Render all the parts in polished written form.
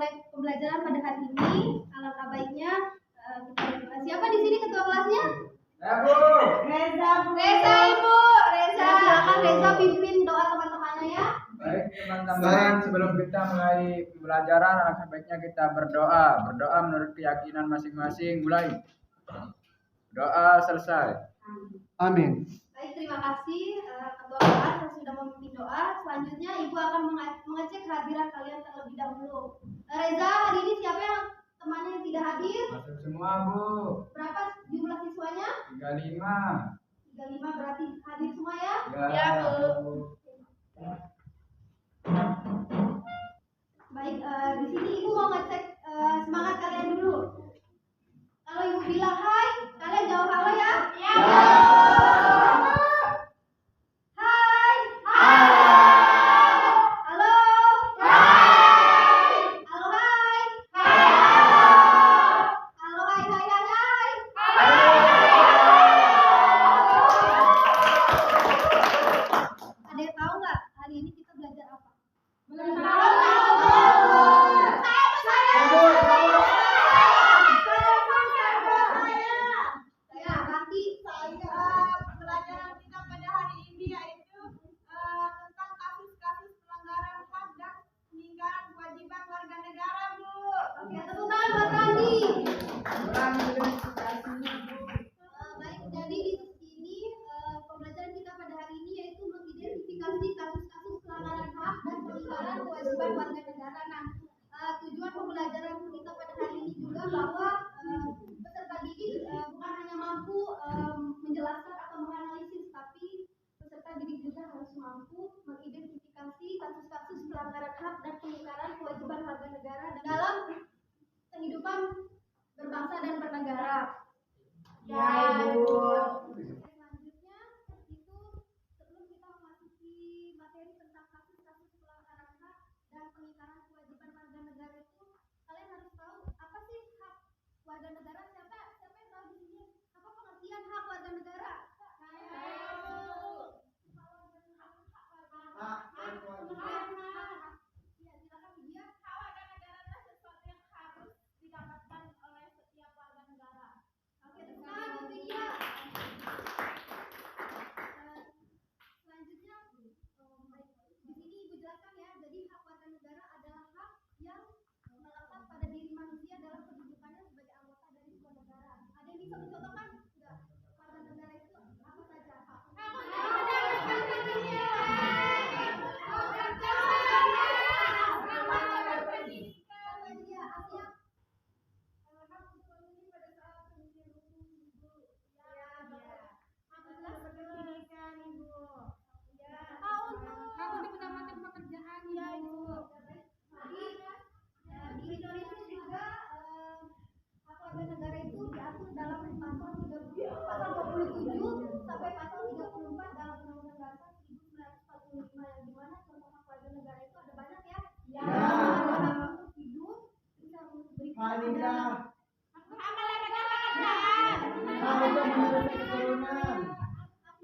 mulai pembelajaran pada hari ini. Alangkah baiknya siapa di sini ketua kelasnya? Bu. Reza Ibu. Reza, silakan Reza pimpin doa teman-temannya ya. Baik teman-teman, sebelum kita mulai pembelajaran, alangkah baiknya kita berdoa. Berdoa menurut keyakinan masing-masing. Mulai. Doa selesai. Amin. Baik, terima kasih ketua kelas yang sudah memimpin doa. Selanjutnya Ibu akan mengecek kehadiran kalian terlebih dahulu. Reza, hari ini siapa yang temannya yang tidak hadir? Masuk semua, Bu. Berapa jumlah siswanya? 35. 35 berarti hadir semua ya? Ya, Bu. Baik, di sini Ibu mau ngecek semangat kalian dulu. Kalau Ibu bilang hai, kalian jawab halo ya? Ya. Hai. Hai. Halo. Hai. Halo hai. Hai. Halo hai hai hai hai. Ada yang tahu nggak hari ini kita belajar apa? Belum tahu. Pelajaran kita pada hari ini yaitu tentang kasus-kasus pelanggaran hak dan peninggalan kewajiban warga negara, Bu. Oke, tepuk tangan buat Randi. Baik, jadi di sini pembelajaran kita pada hari ini yaitu mengidentifikasi kasus-kasus pelanggaran hak dan peninggalan kewajiban warga negara. Nah, tujuan pembelajaran kita pada hari ini juga bahwa peserta didik bukan hanya mampu menjelaskan atau menganalisis, tapi peserta didik juga harus mampu mengidentifikasi kasus-kasus pelanggaran hak dan peninggalan kewajiban warga negara dalam kehidupan berbangsa dan bernegara. Ya, Ibu. Selanjutnya itu sebelum kita memasuki materi tentang kasus-kasus pelanggaran hak dan pengingkaran kewajiban warga negara itu, kalian harus tahu apa sih hak warga negara? Siapa yang tahu di sini? Apa pengertian hak warga negara? Selanjutnya, di sini Ibu jelaskan ya. Jadi hak warga negara adalah hak yang melekat pada diri manusia dalam kehidupannya sebagai anggota dari sebuah negara. Ada yang bisa mencontohkan? Enggak. Warga negara itu apa saja hak? Di Indonesia juga hak warga negara itu diatur dalam pasal 27 sampai pasal 34 dalam Undang-Undang Dasar 1945, yang dimana contoh hak warga negara itu ada banyak ya. Ada hak untuk hidup, bisa memberi hak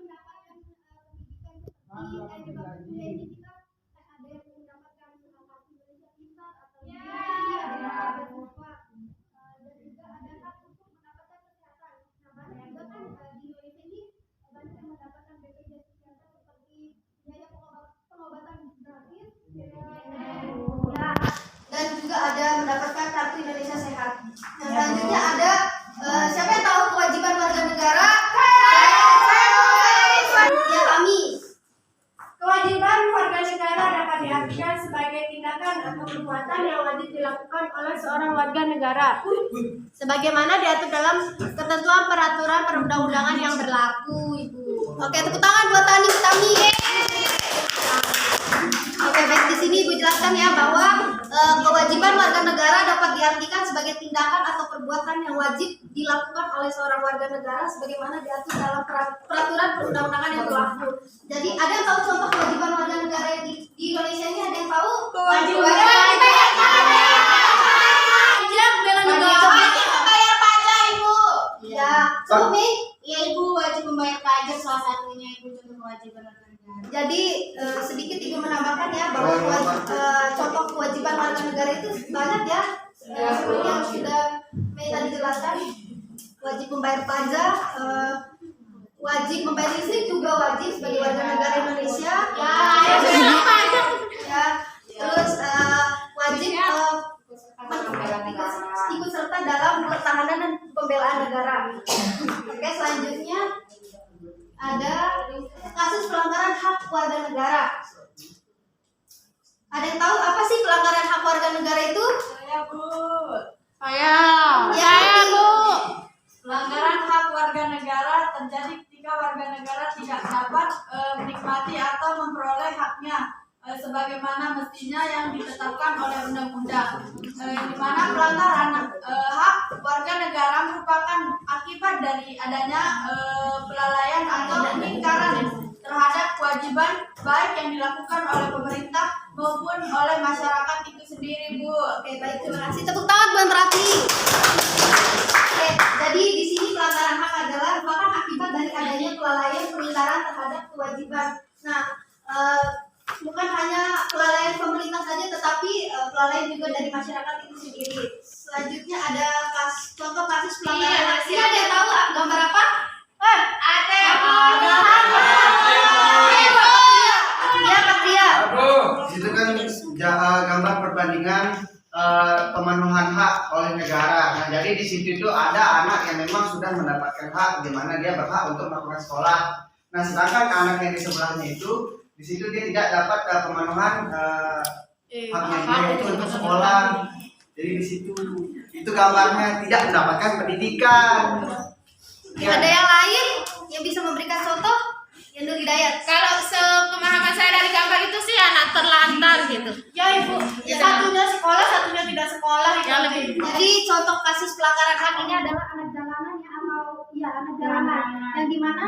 mendapatkan pendidikan seperti ini kita ada yang mendapatkan hak Indonesia Pintar atau ada hak beasiswa, dan juga ada hak untuk mendapatkan kesehatan. Nah, banyak juga kan di Indonesia ini banyak yang mendapatkan BPJS Kesehatan seperti biaya pengobatan gratis, ya, dan juga ada mendapatkan kartu Indonesia Sehat. Nah, selanjutnya ada siapa yang tahu kewajiban warga negara? Ya, kami. Kewajiban warga negara dapat diartikan sebagai tindakan atau perbuatan yang wajib dilakukan oleh seorang warga negara, Sebagaimana diatur dalam ketentuan peraturan perundang-undangan yang berlaku, Ibu. Oke, tepuk tangan buat Tami. Oke, baik, di sini Ibu jelaskan ya bahwa kewajiban warga negara dapat diartikan sebagai tindakan atau perbuatan yang wajib dilakukan oleh seorang warga negara sebagaimana diatur dalam peraturan perundang-undangan yang berlaku. Jadi, ada yang tahu contoh kewajiban warga negara di Indonesia ini? Ada yang tahu? Kewajiban membayar pajak, Ibu. Ya, Sumi. Ya, Ibu wajib membayar pajak, salah satunya Ibu contoh kewajiban. kewajiban warga negara. Jadi sedikit Ibu menambahkan ya bahwa contoh kewajiban warga negara itu banyak ya. Seperti yang sudah Mei tadi jelaskan, wajib membayar pajak, wajib membayar listrik juga wajib sebagai warga negara Indonesia. Ya, terus wajib ikut serta dalam pertahanan dan pembelaan negara. Oke, selanjutnya ada kasus pelanggaran hak warga negara. Ada yang tahu apa sih pelanggaran hak warga negara itu? Saya Bu. Saya. Ya, Bu. Pelanggaran hak warga negara terjadi ketika warga negara tidak dapat menikmati atau memperoleh haknya sebagaimana mestinya yang ditetapkan oleh undang-undang. Di mana pelanggaran hak warga negara merupakan akibat dari adanya kelalaian atau pengingkaran terhadap kewajiban baik yang dilakukan oleh pemerintah maupun oleh masyarakat itu sendiri, Bu. Oke, baik, terima kasih. Tepuk tangan buat Rati. Oke, jadi di sini pelanggaran hak adalah merupakan akibat dari adanya kelalaian pengingkaran terhadap kewajiban. Nah, bukan hanya kelalaian pemerintah saja, tetapi kelalaian juga dari masyarakat itu sendiri. Selanjutnya ada contoh kasus pelanggaran hak. Ini ada yang tahu gambar apa? Ada. Iya, Patria. Itu kan gambar perbandingan pemenuhan hak oleh negara. Nah, jadi di situ itu ada anak yang memang sudah mendapatkan hak, di mana dia berhak untuk melakukan sekolah. Nah, sedangkan anak yang di sebelahnya itu, di situ dia tidak dapat pemenuhan haknya dia itu untuk sekolah. Jadi di situ itu gambarnya tidak mendapatkan pendidikan. Ada yang lain yang bisa memberikan contoh? Yang Nur Hidayat. Kalau sepemahaman saya dari gambar itu sih anak terlantar gitu. Ya, Ibu. Satunya sekolah, satunya tidak sekolah. Ya, lebih. Jadi contoh kasus pelanggaran hak ini adalah anak jalanan ya, atau ya anak jalanan yang dimana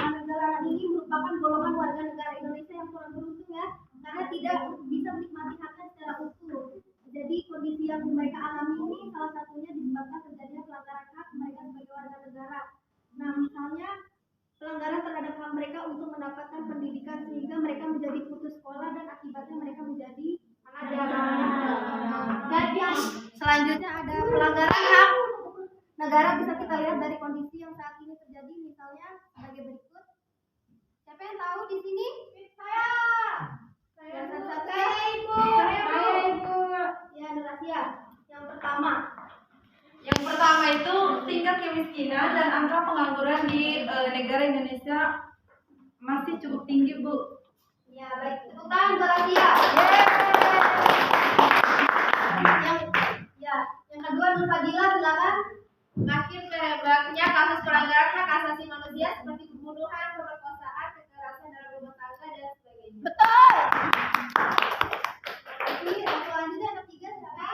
anak jalanan ini merupakan golongan warga negara Indonesia yang kurang beruntung ya, karena tidak bisa menikmati haknya secara utuh. Jadi kondisi yang mereka alami ini salah satunya disebabkan terjadinya pelanggaran hak mereka sebagai warga negara. Nah, misalnya pelanggaran terhadap hak mereka untuk mendapatkan pendidikan sehingga mereka menjadi putus sekolah dan akibatnya mereka menjadi anak jalanan. Dan yang selanjutnya ada pelanggaran hak negara, bisa kita lihat dari kondisi yang saat ini terjadi, misalnya sebagai berikut. Siapa yang tahu di sini? Saya. Saya Ibu. Ya, Nur Asia. Yang pertama. Yang pertama itu tingkat kemiskinan dan angka pengangguran di negara Indonesia masih cukup tinggi, Bu. Ya, baik. Tepuk tangan buat Asia. Yang kedua Nur Fadila, silakan. Makin banyaknya kasus pelanggaran hak asasi manusia seperti pembunuhan, pemerkosaan, kekerasan dalam rumah tangga dan sebagainya. Betul. Ini selanjutnya yang ketiga siapa?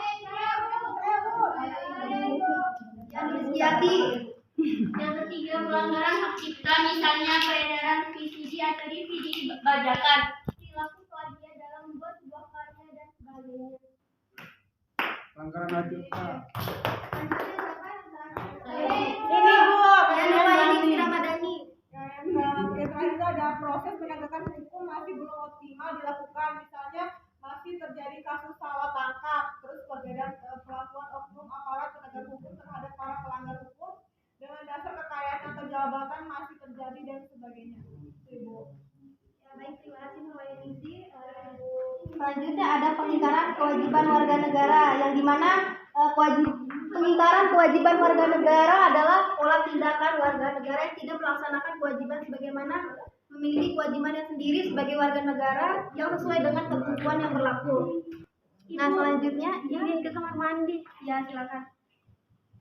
Yang Rizkyati. Yang ketiga pelanggaran hak cipta, misalnya peredaran VCD atau DVD bajakan, perilaku plagiat dalam membuat sebuah karya dan sebagainya. Pelanggaran hak cipta. Ini, Bu. Yang ini Ramadhani. Yang terakhir itu ada proses penegakan hukum masih belum optimal dilakukan. Misalnya masih terjadi kasus salah tangkap, terus perbedaan perlakuan oknum aparat penegak hukum terhadap para pelanggar hukum dengan dasar kekayaan atau jabatan masih terjadi dan sebagainya. Ibu. Ya, baik, terima kasih Nur Wahyunisi. Selanjutnya ada pengingkaran kewajiban warga negara, yang dimana pengingkaran kewajiban warga negara adalah pola tindakan warga negara yang tidak melaksanakan kewajiban sebagaimana memiliki kewajibannya sendiri sebagai warga negara yang sesuai dengan ketentuan yang berlaku. Nah, selanjutnya ingin ke kamar mandi. Ya, silakan.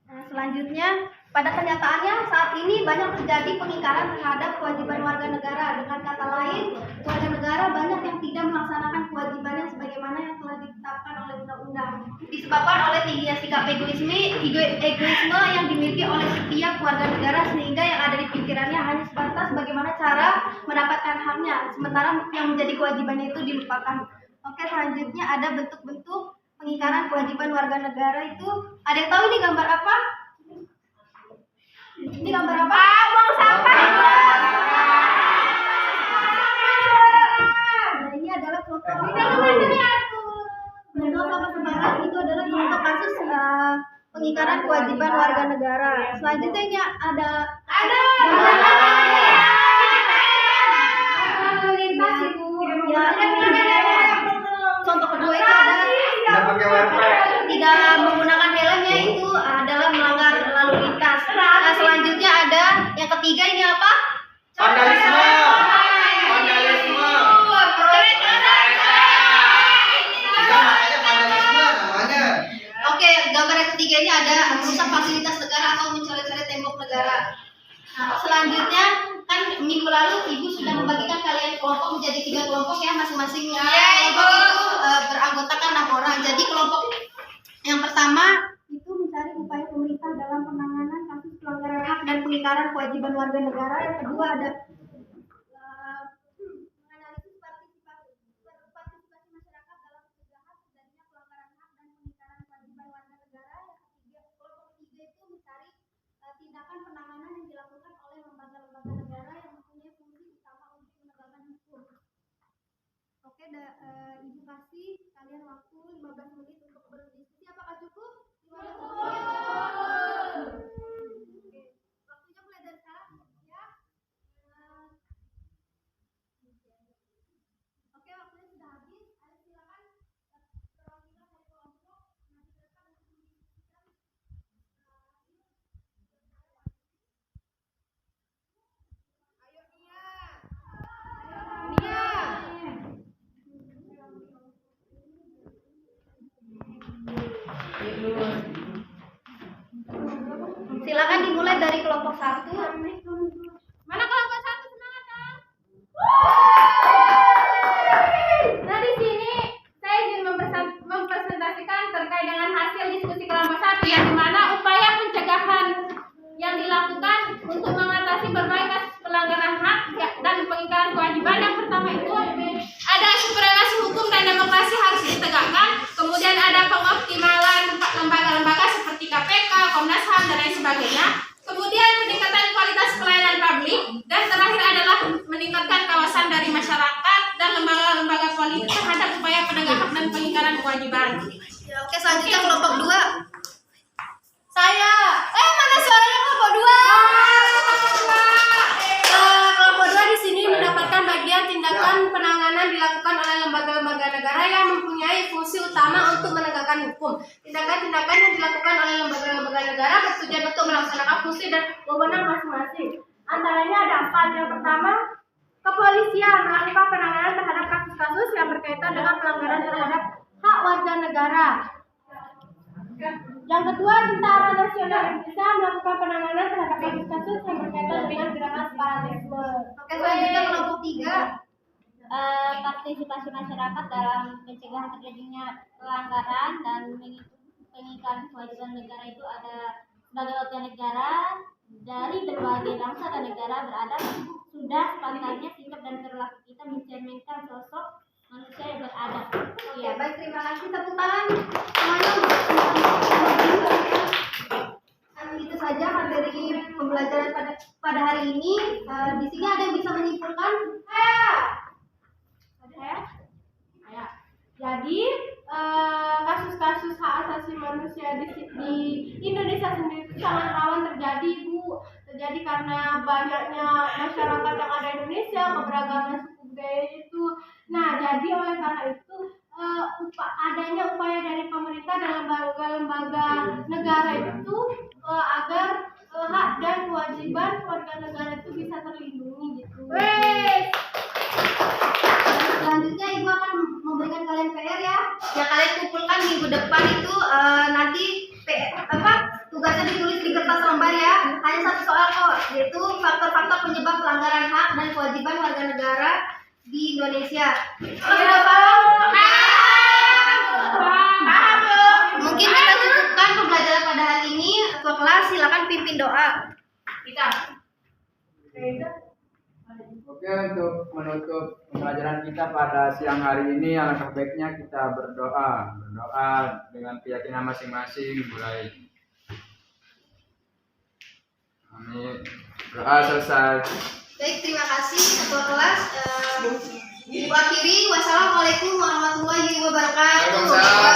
Nah, selanjutnya pada kenyataannya saat ini banyak terjadi pengingkaran terhadap kewajiban warga negara. Dengan kata lain, warga negara banyak yang tidak melaksanakan kewajibannya sebagaimana yang telah ditetapkan oleh undang-undang. Disebabkan oleh tingginya sikap egoisme yang dimiliki oleh setiap warga negara, sehingga yang ada di pikirannya hanya sebatas bagaimana cara mendapatkan haknya, sementara yang menjadi kewajibannya itu dilupakan. Oke, selanjutnya ada bentuk-bentuk pengingkaran kewajiban warga negara itu. Ada yang tahu ini gambar apa? Ini gambar apa? Buang sampah. pengingkaran kewajiban warga negara. Selanjutnya ini ada contoh kedua itu ada Tidak pakai WP. tidak menggunakan helmnya, itu adalah melanggar lalu lintas. Nah, selanjutnya ada yang ketiga, ini apa? Vandalisme. Vandalisme. Ya, makanya vandalisme namanya. Oke, gambar yang ketiga ini ada merusak fasilitas negara atau mencoret-coret tembok negara. Nah, selanjutnya kan minggu lalu ibu sudah membagikan kalian kelompok menjadi 3 kelompok ya, masing-masing kelompok itu beranggotakan 6 orang. Jadi kelompok yang pertama itu mencari upaya pemerintah dalam penanganan kasus pelanggaran hak dan pengingkaran kewajiban warga negara. Yang kedua ada menganalisis partisipasi masyarakat dalam pencegahan terjadinya pelanggaran hak dan pengingkaran kewajiban warga negara. Yang ketiga, kelompok ketiga itu mencari tindakan penanganan yang dilakukan oleh lembaga-lembaga negara yang mempunyai fungsi utama untuk menegakkan hukum. Oke, ibu kasih kalian waktu 15 menit untuk berdiskusi. Apakah cukup? 15 menit. Oke, waktunya mulai dari sekarang ya. Oke, waktunya sudah habis. Ayo silakan perwakilan dari kelompok nanti dekat untuk mendiskusikan. Ayo Nia. Silakan dimulai dari kelompok 1. Mana kelompok 1? Semangat kan? Nah, di sini saya ingin mempresentasikan terkait dengan hasil diskusi kelompok 1 yang dimana upaya pencegahan yang dilakukan untuk mengatasi berbagai kasus pelanggaran hak dan pengingkaran kewajiban. Yang pertama itu ada supremasi hukum dan demokrasi harus ditegakkan. Kemudian ada pengoptimalan lembaga-lembaga seperti KPK, Komnas HAM dan lain sebagainya. Kemudian peningkatan kualitas pelayanan publik, dan terakhir adalah meningkatkan kawasan dari masyarakat dan lembaga-lembaga politik terhadap upaya penegakan dan pengingkaran kewajiban. Oke, selanjutnya kelompok 2. Saya. Mana suaranya kelompok 2? Kelompok 2 di sini mendapatkan bagian tindakan penanganan dilakukan oleh lembaga-lembaga negara yang mempunyai fungsi utama untuk menegakkan hukum. Tindakan-tindakan yang dilakukan oleh lembaga-lembaga negara bertujuan untuk melaksanakan fungsi dan wewenang masing-masing. Antaranya ada 4. Yang pertama, kepolisian melakukan penanganan terhadap kasus-kasus yang berkaitan dengan pelanggaran terhadap hak warga negara. Yang kedua, Tentara Nasional Indonesia melakukan penanganan terhadap kasus-kasus yang berkaitan dengan gerakan separatisme. Oke, selanjutnya kelompok 3. Partisipasi masyarakat dalam pencegahan terjadinya pelanggaran dan pengingkaran kewajiban negara itu ada sebagai warga negara dari berbagai bangsa dan negara beradab. Sudah sepantasnya sikap dan perilaku kita mencerminkan sosok manusia yang beradab. Oke, baik, terima kasih. Tepuk tangan semuanya. Itu saja materi pembelajaran pada hari ini. Di sini ada yang bisa menyimpulkan? Jadi kasus-kasus hak asasi manusia di Indonesia sendiri itu sangat rawan terjadi, Bu. Terjadi karena banyaknya masyarakat yang ada di Indonesia, keberagaman suku budaya itu. Nah, jadi oleh karena itu adanya upaya dari pemerintah dan lembaga-lembaga negara itu agar hak dan kewajiban warga negara itu bisa terlindungi gitu. Selanjutnya Ibu akan memberikan kalian PR ya. Yang kalian kumpulkan minggu depan itu nanti tugasnya ditulis di kertas lembar ya. Hanya 1 soal kok, yaitu faktor-faktor penyebab pelanggaran hak dan kewajiban warga negara di Indonesia. Sudah paham? Mungkin kita cukupkan pembelajaran pada hari ini. Ketua kelas silakan pimpin doa. Oke, untuk menutup pembelajaran kita pada siang hari ini, alangkah baiknya kita berdoa dengan keyakinan masing-masing. Mulai. Amin. Doa selesai. Baik, terima kasih ketua kelas. Ibu akhiri, wassalamualaikum warahmatullahi wabarakatuh.